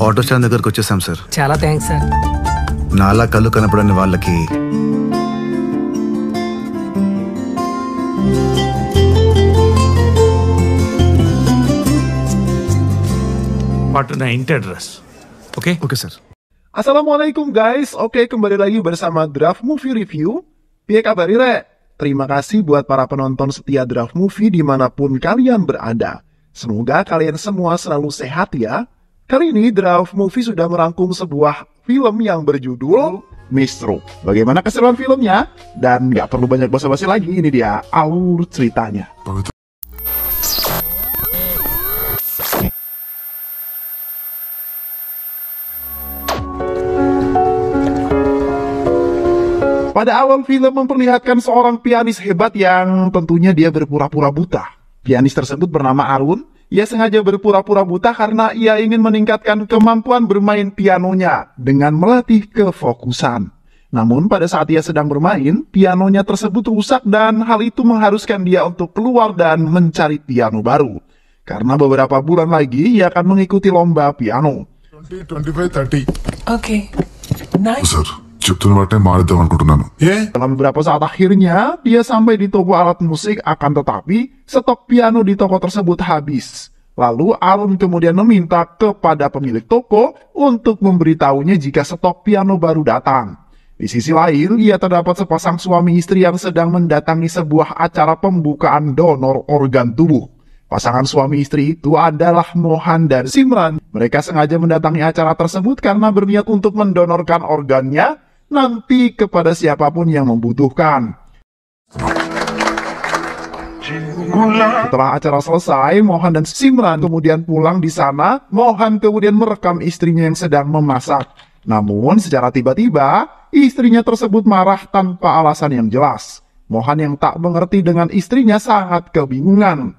Auto stand దగ్గరకు వచ్చేసాం సార్. చాలా థ్యాంక్స్ సార్. నాలా కళ్ళు కనపడని వాళ్ళకి Partner inti address. Oke? Okay sir. Assalamualaikum guys, oke kembali lagi bersama Draft Movie Review. Piye kabar Ire? Terima kasih buat para penonton setia Draft Movie dimanapun kalian berada. Semoga kalian semua selalu sehat ya. Kali ini Draft Movie sudah merangkum sebuah film yang berjudul Mistro. Bagaimana keseruan filmnya? Dan nggak perlu banyak basa-basi lagi, ini dia alur ceritanya. Pada awal film memperlihatkan seorang pianis hebat yang tentunya dia berpura-pura buta. Pianis tersebut bernama Arun. Ia sengaja berpura-pura buta karena ia ingin meningkatkan kemampuan bermain pianonya dengan melatih kefokusan. Namun pada saat ia sedang bermain, pianonya tersebut rusak dan hal itu mengharuskan dia untuk keluar dan mencari piano baru. Karena beberapa bulan lagi ia akan mengikuti lomba piano. 25-30. Okay. Nice. Sir, చెప్తున్న వాటినే మారుద్దాం అనుకుంటున్నాను. Dalam beberapa saat akhirnya, dia sampai di toko alat musik, akan tetapi stok piano di toko tersebut habis. Lalu Arun kemudian meminta kepada pemilik toko untuk memberitahunya jika stok piano baru datang. Di sisi lain, ia terdapat sepasang suami istri yang sedang mendatangi sebuah acara pembukaan donor organ tubuh. Pasangan suami istri itu adalah Mohan dan Simran. Mereka sengaja mendatangi acara tersebut karena berniat untuk mendonorkan organnya nanti kepada siapapun yang membutuhkan. Setelah acara selesai, Mohan dan Simran kemudian pulang di sana. Mohan kemudian merekam istrinya yang sedang memasak. Namun secara tiba-tiba, istrinya tersebut marah tanpa alasan yang jelas. Mohan yang tak mengerti dengan istrinya sangat kebingungan.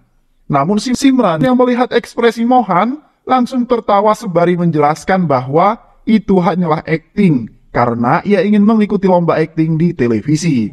Namun Simran yang melihat ekspresi Mohan langsung tertawa sembari menjelaskan bahwa itu hanyalah akting karena ia ingin mengikuti lomba akting di televisi.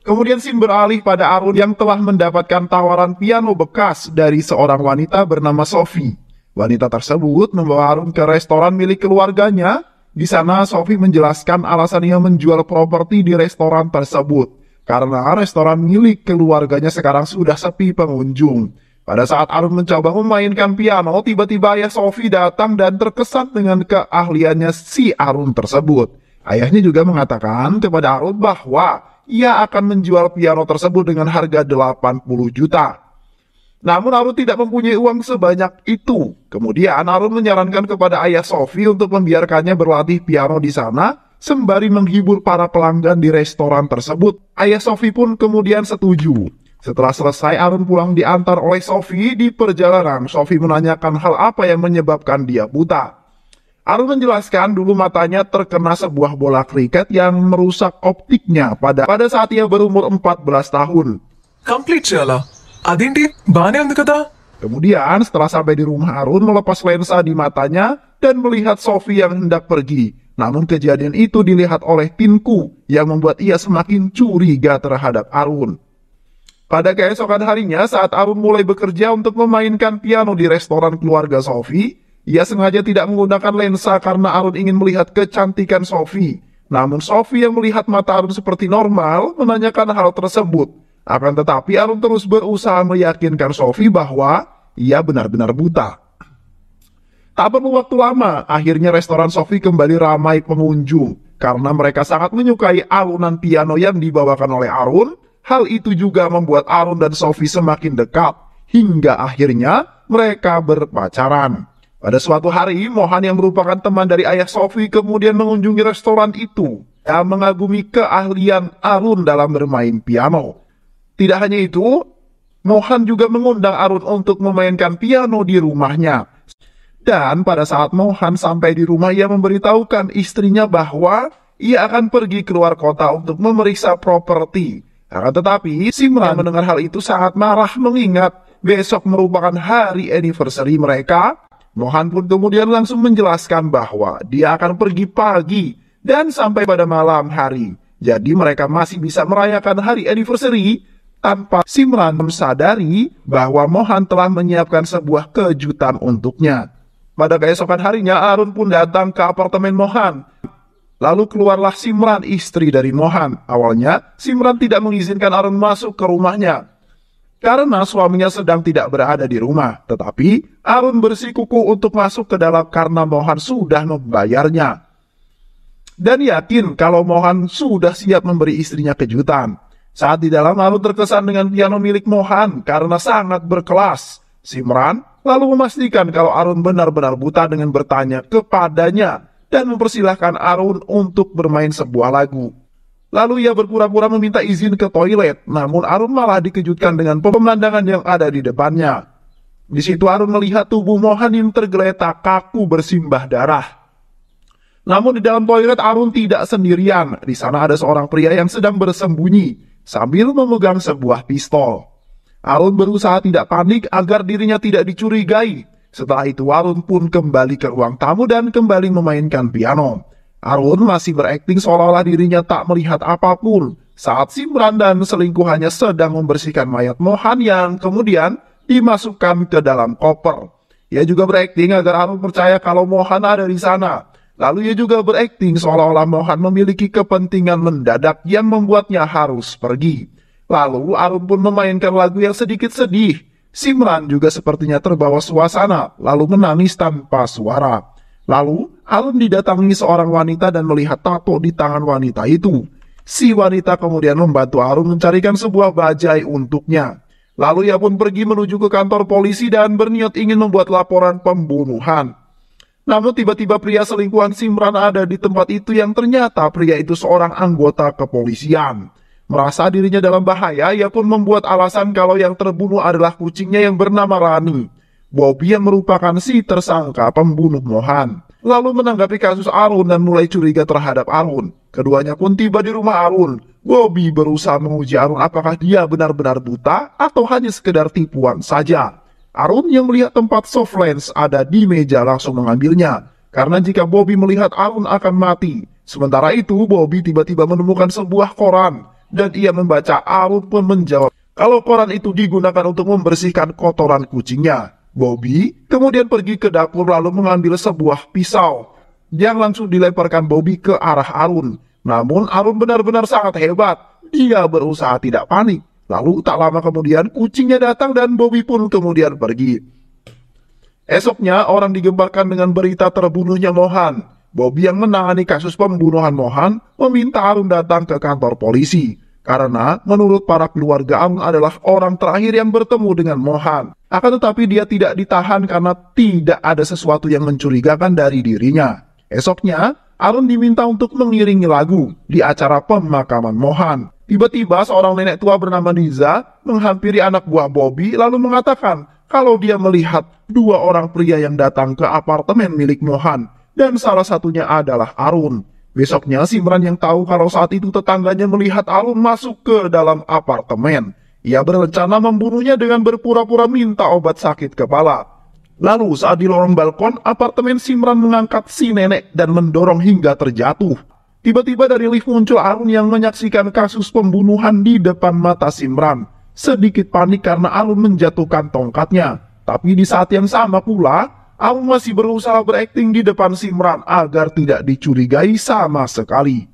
Kemudian Sim beralih pada Arun yang telah mendapatkan tawaran piano bekas dari seorang wanita bernama Sophie. Wanita tersebut membawa Arun ke restoran milik keluarganya. Di sana Sophie menjelaskan alasan ia menjual properti di restoran tersebut karena restoran milik keluarganya sekarang sudah sepi pengunjung. Pada saat Arun mencoba memainkan piano, tiba-tiba ayah Sophie datang dan terkesan dengan keahliannya si Arun tersebut. Ayahnya juga mengatakan kepada Arun bahwa ia akan menjual piano tersebut dengan harga 80 juta. Namun Arun tidak mempunyai uang sebanyak itu. Kemudian Arun menyarankan kepada ayah Sophie untuk membiarkannya berlatih piano di sana, sembari menghibur para pelanggan di restoran tersebut. Ayah Sophie pun kemudian setuju. Setelah selesai, Arun pulang diantar oleh Sophie. Di perjalanan, Sophie menanyakan hal apa yang menyebabkan dia buta. Arun menjelaskan dulu matanya terkena sebuah bola kriket yang merusak optiknya pada saat ia berumur 14 tahun. Complete చేయాలా? అదేంటి బానే ఉంది కదా? Kemudian setelah sampai di rumah, Arun melepas lensa di matanya dan melihat Sophie yang hendak pergi. Namun kejadian itu dilihat oleh Tinku yang membuat ia semakin curiga terhadap Arun. Pada keesokan harinya saat Arun mulai bekerja untuk memainkan piano di restoran keluarga Sophie, ia sengaja tidak menggunakan lensa karena Arun ingin melihat kecantikan Sophie. Namun Sophie yang melihat mata Arun seperti normal menanyakan hal tersebut. Akan tetapi Arun terus berusaha meyakinkan Sophie bahwa ia benar-benar buta. Tak perlu waktu lama, akhirnya restoran Sophie kembali ramai pengunjung. Karena mereka sangat menyukai alunan piano yang dibawakan oleh Arun, hal itu juga membuat Arun dan Sophie semakin dekat. Hingga akhirnya mereka berpacaran. Pada suatu hari, Mohan yang merupakan teman dari ayah Sophie kemudian mengunjungi restoran itu dan mengagumi keahlian Arun dalam bermain piano. Tidak hanya itu, Mohan juga mengundang Arun untuk memainkan piano di rumahnya. Dan pada saat Mohan sampai di rumah, ia memberitahukan istrinya bahwa ia akan pergi keluar kota untuk memeriksa properti. Akan tetapi, Simran mendengar hal itu sangat marah mengingat besok merupakan hari anniversary mereka. Mohan pun kemudian langsung menjelaskan bahwa dia akan pergi pagi dan sampai pada malam hari. Jadi mereka masih bisa merayakan hari anniversary tanpa Simran sadari bahwa Mohan telah menyiapkan sebuah kejutan untuknya. Pada keesokan harinya, Arun pun datang ke apartemen Mohan. Lalu keluarlah Simran, istri dari Mohan. Awalnya, Simran tidak mengizinkan Arun masuk ke rumahnya karena suaminya sedang tidak berada di rumah. Tetapi, Arun bersikukuh untuk masuk ke dalam karena Mohan sudah membayarnya. Dan yakin kalau Mohan sudah siap memberi istrinya kejutan. Saat di dalam, Arun terkesan dengan piano milik Mohan karena sangat berkelas. Simran lalu memastikan kalau Arun benar-benar buta dengan bertanya kepadanya dan mempersilahkan Arun untuk bermain sebuah lagu. Lalu ia berpura-pura meminta izin ke toilet, namun Arun malah dikejutkan dengan pemandangan yang ada di depannya. Di situ Arun melihat tubuh Mohan yang tergeletak kaku bersimbah darah. Namun di dalam toilet Arun tidak sendirian. Di sana ada seorang pria yang sedang bersembunyi sambil memegang sebuah pistol. Arun berusaha tidak panik agar dirinya tidak dicurigai. Setelah itu Arun pun kembali ke ruang tamu dan kembali memainkan piano. Arun masih berakting seolah-olah dirinya tak melihat apapun saat Simran dan selingkuhannya sedang membersihkan mayat Mohan yang kemudian dimasukkan ke dalam koper. Ia juga berakting agar Arun percaya kalau Mohan ada di sana. Lalu ia juga berakting seolah-olah Mohan memiliki kepentingan mendadak yang membuatnya harus pergi. Lalu Arun pun memainkan lagu yang sedikit sedih. Simran juga sepertinya terbawa suasana, lalu menangis tanpa suara. Lalu Arun didatangi seorang wanita dan melihat tato di tangan wanita itu. Si wanita kemudian membantu Arun mencarikan sebuah bajai untuknya. Lalu ia pun pergi menuju ke kantor polisi dan berniat ingin membuat laporan pembunuhan. Namun tiba-tiba pria selingkuhan Simran ada di tempat itu yang ternyata pria itu seorang anggota kepolisian. Merasa dirinya dalam bahaya, ia pun membuat alasan kalau yang terbunuh adalah kucingnya yang bernama Rani. Bobby yang merupakan si tersangka pembunuh Mohan. Lalu menanggapi kasus Arun dan mulai curiga terhadap Arun. Keduanya pun tiba di rumah Arun. Bobby berusaha menguji Arun apakah dia benar-benar buta atau hanya sekedar tipuan saja. Arun yang melihat tempat soft lens ada di meja langsung mengambilnya. Karena jika Bobby melihat Arun akan mati. Sementara itu Bobby tiba-tiba menemukan sebuah koran. Dan ia membaca. Arun pun menjawab kalau koran itu digunakan untuk membersihkan kotoran kucingnya. Bobby kemudian pergi ke dapur lalu mengambil sebuah pisau yang langsung dilemparkan Bobby ke arah Arun. Namun Arun benar-benar sangat hebat. Dia berusaha tidak panik. Lalu tak lama kemudian kucingnya datang dan Bobby pun kemudian pergi. Esoknya orang digemparkan dengan berita terbunuhnya Mohan. Bobby yang menangani kasus pembunuhan Mohan meminta Arun datang ke kantor polisi. Karena menurut para keluarga Arun adalah orang terakhir yang bertemu dengan Mohan. Akan tetapi dia tidak ditahan karena tidak ada sesuatu yang mencurigakan dari dirinya. Esoknya Arun diminta untuk mengiringi lagu di acara pemakaman Mohan. Tiba-tiba seorang nenek tua bernama Niza menghampiri anak buah Bobby lalu mengatakan kalau dia melihat dua orang pria yang datang ke apartemen milik Mohan dan salah satunya adalah Arun. Besoknya Simran yang tahu kalau saat itu tetangganya melihat Arun masuk ke dalam apartemen. Ia berencana membunuhnya dengan berpura-pura minta obat sakit kepala. Lalu saat di lorong balkon apartemen Simran mengangkat si nenek dan mendorong hingga terjatuh. Tiba-tiba dari lift muncul Arun yang menyaksikan kasus pembunuhan di depan mata Simran. Sedikit panik karena Arun menjatuhkan tongkatnya. Tapi di saat yang sama pula, Arun masih berusaha berakting di depan Simran agar tidak dicurigai sama sekali.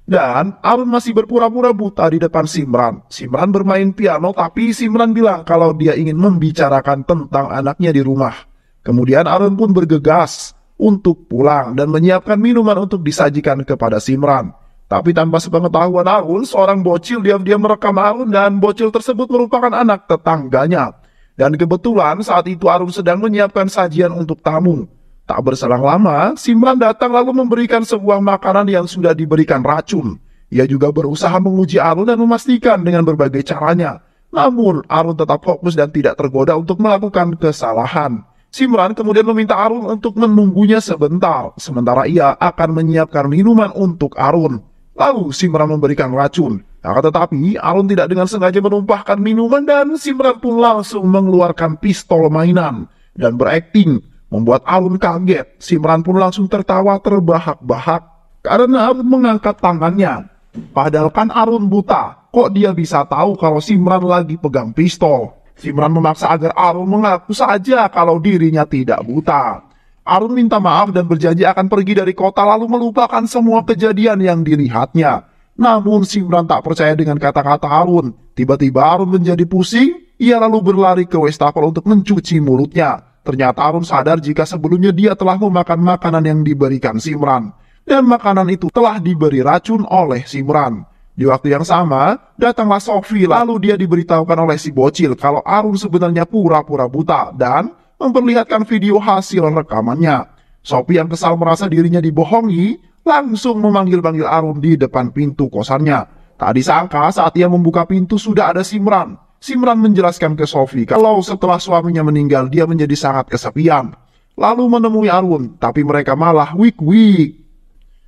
Dan Arun masih berpura-pura buta di depan Simran. Simran bermain piano tapi Simran bilang kalau dia ingin membicarakan tentang anaknya di rumah. Kemudian Arun pun bergegas untuk pulang dan menyiapkan minuman untuk disajikan kepada Simran. Tapi tanpa sepengetahuan Arun, seorang bocil diam-diam merekam Arun dan bocil tersebut merupakan anak tetangganya. Dan kebetulan saat itu Arun sedang menyiapkan sajian untuk tamu. Tak berselang lama, Simran datang lalu memberikan sebuah makanan yang sudah diberikan racun. Ia juga berusaha menguji Arun dan memastikan dengan berbagai caranya. Namun, Arun tetap fokus dan tidak tergoda untuk melakukan kesalahan. Simran kemudian meminta Arun untuk menunggunya sebentar, sementara ia akan menyiapkan minuman untuk Arun. Lalu Simran memberikan racun. Akan tetapi, Arun tidak dengan sengaja menumpahkan minuman dan Simran pun langsung mengeluarkan pistol mainan dan berakting. Membuat Arun kaget. Simran pun langsung tertawa terbahak-bahak karena Arun mengangkat tangannya. Padahal kan Arun buta. Kok dia bisa tahu kalau Simran lagi pegang pistol? Simran memaksa agar Arun mengaku saja kalau dirinya tidak buta. Arun minta maaf dan berjanji akan pergi dari kota lalu melupakan semua kejadian yang dilihatnya. Namun Simran tak percaya dengan kata-kata Arun. Tiba-tiba Arun menjadi pusing, ia lalu berlari ke wastafel untuk mencuci mulutnya. Ternyata Arun sadar jika sebelumnya dia telah memakan makanan yang diberikan Simran. Dan makanan itu telah diberi racun oleh Simran. Di waktu yang sama, datanglah Sophie lalu dia diberitahukan oleh si bocil kalau Arun sebenarnya pura-pura buta dan memperlihatkan video hasil rekamannya. Sophie yang kesal merasa dirinya dibohongi, langsung memanggil-panggil Arun di depan pintu kosannya. Tak disangka saat ia membuka pintu sudah ada Simran. Simran menjelaskan ke Sophie kalau setelah suaminya meninggal dia menjadi sangat kesepian. Lalu menemui Arun, tapi mereka malah wik-wik.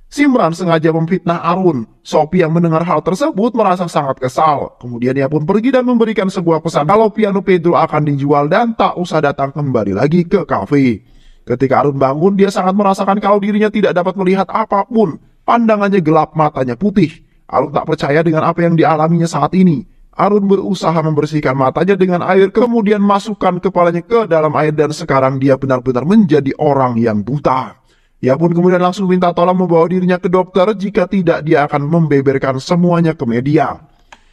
Simran sengaja memfitnah Arun. Sophie yang mendengar hal tersebut merasa sangat kesal. Kemudian ia pun pergi dan memberikan sebuah pesan kalau piano Pedro akan dijual dan tak usah datang kembali lagi ke kafe. Ketika Arun bangun, dia sangat merasakan kalau dirinya tidak dapat melihat apapun. Pandangannya gelap, matanya putih. Arun tak percaya dengan apa yang dialaminya saat ini. Arun berusaha membersihkan matanya dengan air, kemudian masukkan kepalanya ke dalam air dan sekarang dia benar-benar menjadi orang yang buta. Ia pun kemudian langsung minta tolong membawa dirinya ke dokter, jika tidak dia akan membeberkan semuanya ke media.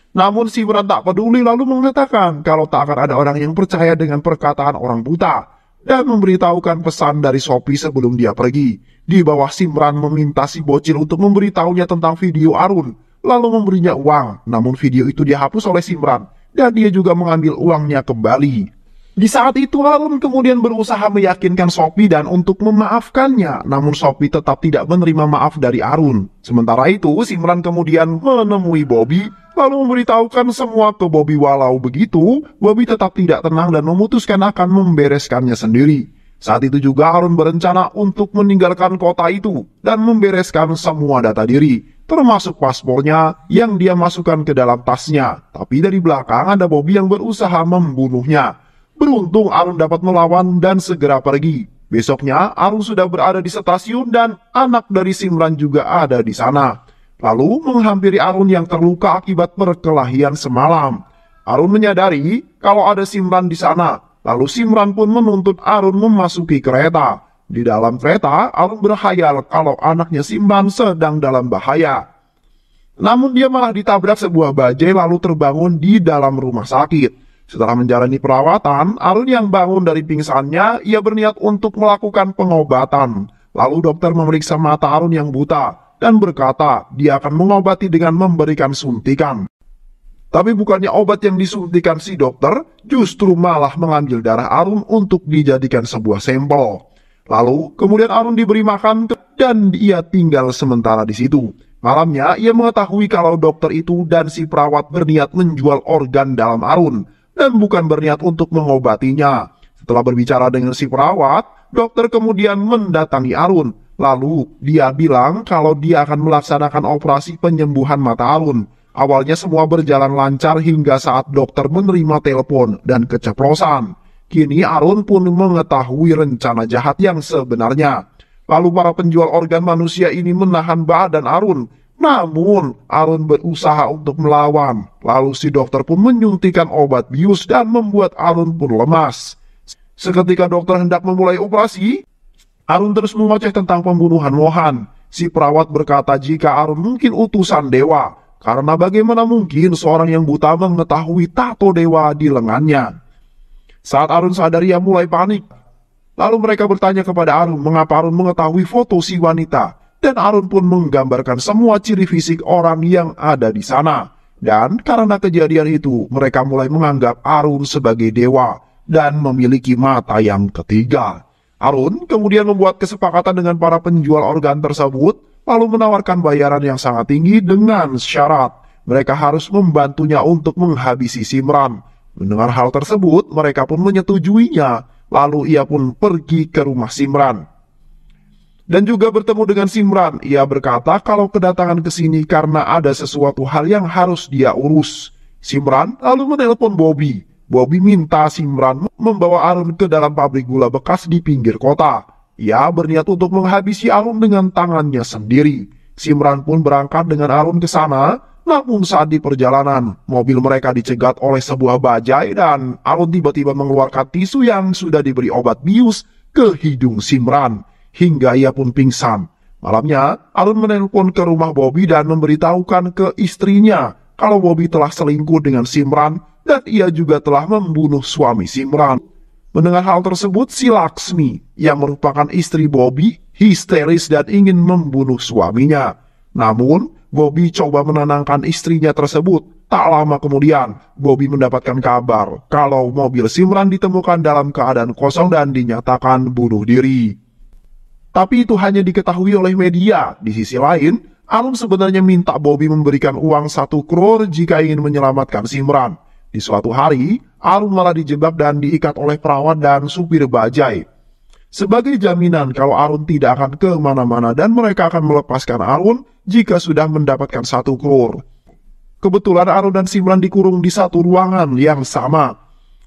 Namun Simran tak peduli lalu mengatakan kalau tak akan ada orang yang percaya dengan perkataan orang buta dan memberitahukan pesan dari Sophie sebelum dia pergi. Di bawah Simran meminta si bocil untuk memberitahunya tentang video Arun, lalu memberinya uang. Namun video itu dihapus oleh Simran dan dia juga mengambil uangnya kembali. Di saat itu Arun kemudian berusaha meyakinkan Sophie dan untuk memaafkannya, namun Sophie tetap tidak menerima maaf dari Arun. Sementara itu Simran kemudian menemui Bobby lalu memberitahukan semua ke Bobby. Walau begitu, Bobby tetap tidak tenang dan memutuskan akan membereskannya sendiri. Saat itu juga Arun berencana untuk meninggalkan kota itu dan membereskan semua data diri, termasuk paspornya yang dia masukkan ke dalam tasnya. Tapi dari belakang ada Bobby yang berusaha membunuhnya. Beruntung Arun dapat melawan dan segera pergi. Besoknya Arun sudah berada di stasiun dan anak dari Simran juga ada di sana. Lalu menghampiri Arun yang terluka akibat perkelahian semalam. Arun menyadari kalau ada Simran di sana. Lalu Simran pun menuntut Arun memasuki kereta. Di dalam kereta Arun berkhayal kalau anaknya Simran sedang dalam bahaya. Namun dia malah ditabrak sebuah bajai lalu terbangun di dalam rumah sakit. Setelah menjalani perawatan, Arun yang bangun dari pingsannya, ia berniat untuk melakukan pengobatan. Lalu dokter memeriksa mata Arun yang buta dan berkata dia akan mengobati dengan memberikan suntikan. Tapi bukannya obat yang disuntikan si dokter, justru malah mengambil darah Arun untuk dijadikan sebuah sampel. Lalu kemudian Arun diberi makan dan ia tinggal sementara di situ. Malamnya ia mengetahui kalau dokter itu dan si perawat berniat menjual organ dalam Arun dan bukan berniat untuk mengobatinya. Setelah berbicara dengan si perawat, dokter kemudian mendatangi Arun. Lalu dia bilang kalau dia akan melaksanakan operasi penyembuhan mata Arun. Awalnya semua berjalan lancar hingga saat dokter menerima telepon dan keceplosan. Kini Arun pun mengetahui rencana jahat yang sebenarnya. Lalu para penjual organ manusia ini menahan badan Arun. Namun, Arun berusaha untuk melawan. Lalu si dokter pun menyuntikkan obat bius dan membuat Arun pun lemas. Seketika dokter hendak memulai operasi, Arun terus mengoceh tentang pembunuhan Mohan. Si perawat berkata jika Arun mungkin utusan dewa, karena bagaimana mungkin seorang yang buta mengetahui tato dewa di lengannya. Saat Arun sadar ia mulai panik. Lalu mereka bertanya kepada Arun mengapa Arun mengetahui foto si wanita. Dan Arun pun menggambarkan semua ciri fisik orang yang ada di sana. Dan karena kejadian itu, mereka mulai menganggap Arun sebagai dewa dan memiliki mata yang ketiga. Arun kemudian membuat kesepakatan dengan para penjual organ tersebut, lalu menawarkan bayaran yang sangat tinggi dengan syarat mereka harus membantunya untuk menghabisi Simran. Mendengar hal tersebut, mereka pun menyetujuinya. Lalu ia pun pergi ke rumah Simran. Dan juga bertemu dengan Simran, ia berkata kalau kedatangan ke sini karena ada sesuatu hal yang harus dia urus. Simran lalu menelpon Bobby. Bobby minta Simran membawa Arun ke dalam pabrik gula bekas di pinggir kota. Ia berniat untuk menghabisi Arun dengan tangannya sendiri. Simran pun berangkat dengan Arun ke sana, namun saat di perjalanan, mobil mereka dicegat oleh sebuah bajai dan Arun tiba-tiba mengeluarkan tisu yang sudah diberi obat bius ke hidung Simran, hingga ia pun pingsan. Malamnya, Arun menelpon ke rumah Bobby dan memberitahukan ke istrinya kalau Bobby telah selingkuh dengan Simran dan ia juga telah membunuh suami Simran. Mendengar hal tersebut, si Laksmi yang merupakan istri Bobby histeris dan ingin membunuh suaminya. Namun, Bobby coba menenangkan istrinya tersebut. Tak lama kemudian, Bobby mendapatkan kabar kalau mobil Simran ditemukan dalam keadaan kosong dan dinyatakan bunuh diri. Tapi itu hanya diketahui oleh media. Di sisi lain, Arun sebenarnya minta Bobby memberikan uang 1 crore jika ingin menyelamatkan Simran. Di suatu hari, Arun malah dijebak dan diikat oleh perawat dan supir bajai. Sebagai jaminan kalau Arun tidak akan kemana-mana dan mereka akan melepaskan Arun jika sudah mendapatkan 1 crore. Kebetulan Arun dan Simran dikurung di satu ruangan yang sama.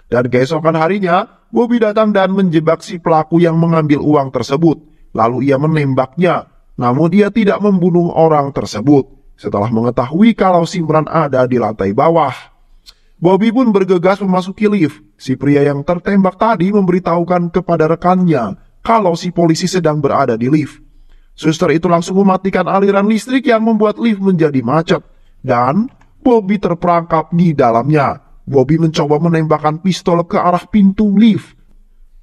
Dan keesokan harinya, Bobby datang dan menjebak si pelaku yang mengambil uang tersebut. Lalu ia menembaknya, namun dia tidak membunuh orang tersebut. Setelah mengetahui kalau Simran ada di lantai bawah, Bobby pun bergegas memasuki lift. Si pria yang tertembak tadi memberitahukan kepada rekannya kalau si polisi sedang berada di lift. Suster itu langsung mematikan aliran listrik yang membuat lift menjadi macet. Dan Bobby terperangkap di dalamnya. Bobby mencoba menembakkan pistol ke arah pintu lift,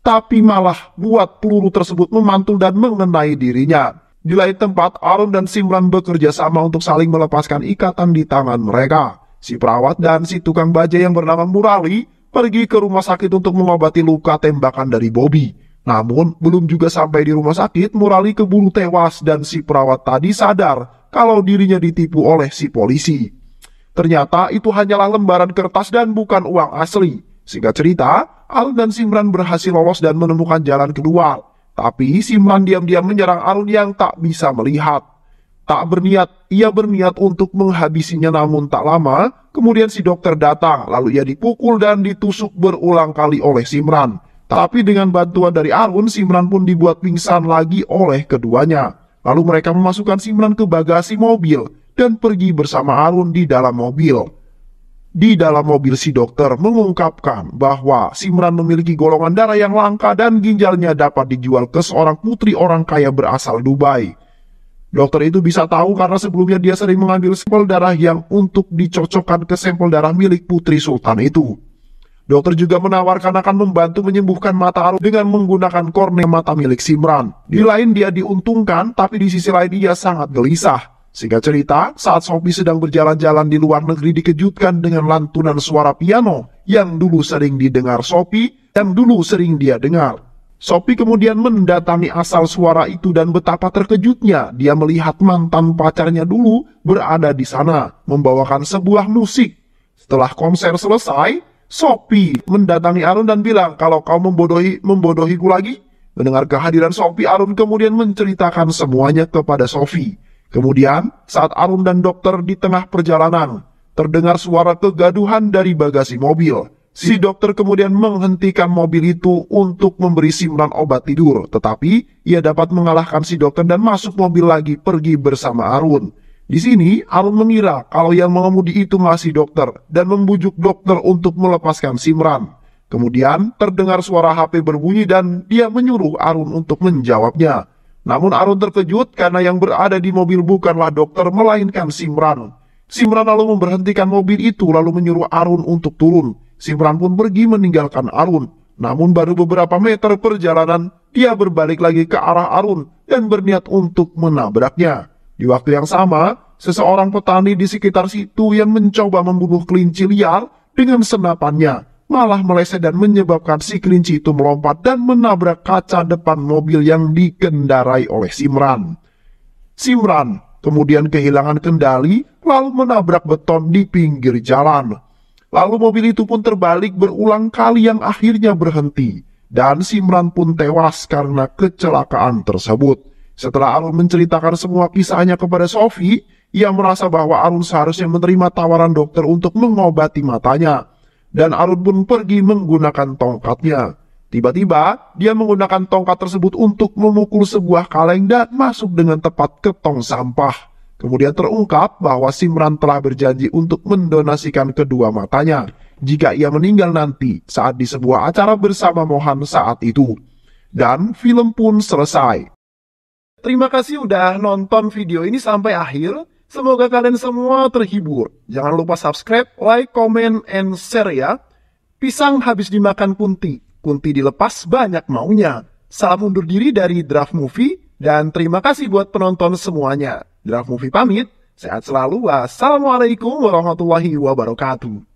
tapi malah buat peluru tersebut memantul dan mengenai dirinya. Di lain tempat, Arun dan Simran bekerja sama untuk saling melepaskan ikatan di tangan mereka. Si perawat dan si tukang baja yang bernama Murali pergi ke rumah sakit untuk mengobati luka tembakan dari Bobby. Namun, belum juga sampai di rumah sakit, Murali keburu tewas dan si perawat tadi sadar kalau dirinya ditipu oleh si polisi. Ternyata itu hanyalah lembaran kertas dan bukan uang asli. Singkat cerita, Arun dan Simran berhasil lolos dan menemukan jalan keluar. Tapi Simran diam-diam menyerang Arun yang tak bisa melihat. Ia berniat untuk menghabisinya, namun tak lama, kemudian si dokter datang, lalu ia dipukul dan ditusuk berulang kali oleh Simran. Tapi dengan bantuan dari Arun, Simran pun dibuat pingsan lagi oleh keduanya. Lalu mereka memasukkan Simran ke bagasi mobil dan pergi bersama Arun di dalam mobil. Di dalam mobil si dokter mengungkapkan bahwa Simran memiliki golongan darah yang langka dan ginjalnya dapat dijual ke seorang putri orang kaya berasal Dubai. Dokter itu bisa tahu karena sebelumnya dia sering mengambil sampel darah yang untuk dicocokkan ke sampel darah milik putri sultan itu. Dokter juga menawarkan akan membantu menyembuhkan mata Arun dengan menggunakan kornea mata milik Simran. Di lain dia diuntungkan, tapi di sisi lain dia sangat gelisah. Singkat cerita, saat Sophie sedang berjalan-jalan di luar negeri dikejutkan dengan lantunan suara piano yang dulu sering didengar Sophie, yang dulu sering dia dengar. Sophie kemudian mendatangi asal suara itu dan betapa terkejutnya dia melihat mantan pacarnya dulu berada di sana, membawakan sebuah musik. Setelah konser selesai, Sophie mendatangi Arun dan bilang, kalau kau membodohiku lagi. Mendengar kehadiran Sophie, Arun kemudian menceritakan semuanya kepada Sophie. Kemudian, saat Arun dan dokter di tengah perjalanan, terdengar suara kegaduhan dari bagasi mobil. Si dokter kemudian menghentikan mobil itu untuk memberi Simran obat tidur, tetapi ia dapat mengalahkan si dokter dan masuk mobil lagi pergi bersama Arun. Di sini, Arun mengira kalau yang mengemudi itu masih dokter dan membujuk dokter untuk melepaskan Simran. Kemudian, terdengar suara HP berbunyi dan dia menyuruh Arun untuk menjawabnya. Namun Arun terkejut karena yang berada di mobil bukanlah dokter melainkan Simran. Simran lalu memberhentikan mobil itu lalu menyuruh Arun untuk turun. Simran pun pergi meninggalkan Arun. Namun baru beberapa meter perjalanan, dia berbalik lagi ke arah Arun dan berniat untuk menabraknya. Di waktu yang sama, seseorang petani di sekitar situ yang mencoba membunuh kelinci liar dengan senapannya malah meleset dan menyebabkan si kelinci itu melompat dan menabrak kaca depan mobil yang dikendarai oleh Simran. Simran kemudian kehilangan kendali lalu menabrak beton di pinggir jalan. Lalu mobil itu pun terbalik berulang kali yang akhirnya berhenti. Dan Simran pun tewas karena kecelakaan tersebut. Setelah Arun menceritakan semua kisahnya kepada Sophie, ia merasa bahwa Arun seharusnya menerima tawaran dokter untuk mengobati matanya. Dan Arun pun pergi menggunakan tongkatnya. Tiba-tiba, dia menggunakan tongkat tersebut untuk memukul sebuah kaleng dan masuk dengan tepat ke tong sampah. Kemudian terungkap bahwa Simran telah berjanji untuk mendonasikan kedua matanya jika ia meninggal nanti saat di sebuah acara bersama Mohan saat itu. Dan film pun selesai. Terima kasih udah nonton video ini sampai akhir. Semoga kalian semua terhibur. Jangan lupa subscribe, like, comment, and share ya. Pisang habis dimakan kunti. Kunti dilepas banyak maunya. Salam undur diri dari Draft Movie. Dan terima kasih buat penonton semuanya. Draft Movie pamit. Sehat selalu. Wassalamualaikum warahmatullahi wabarakatuh.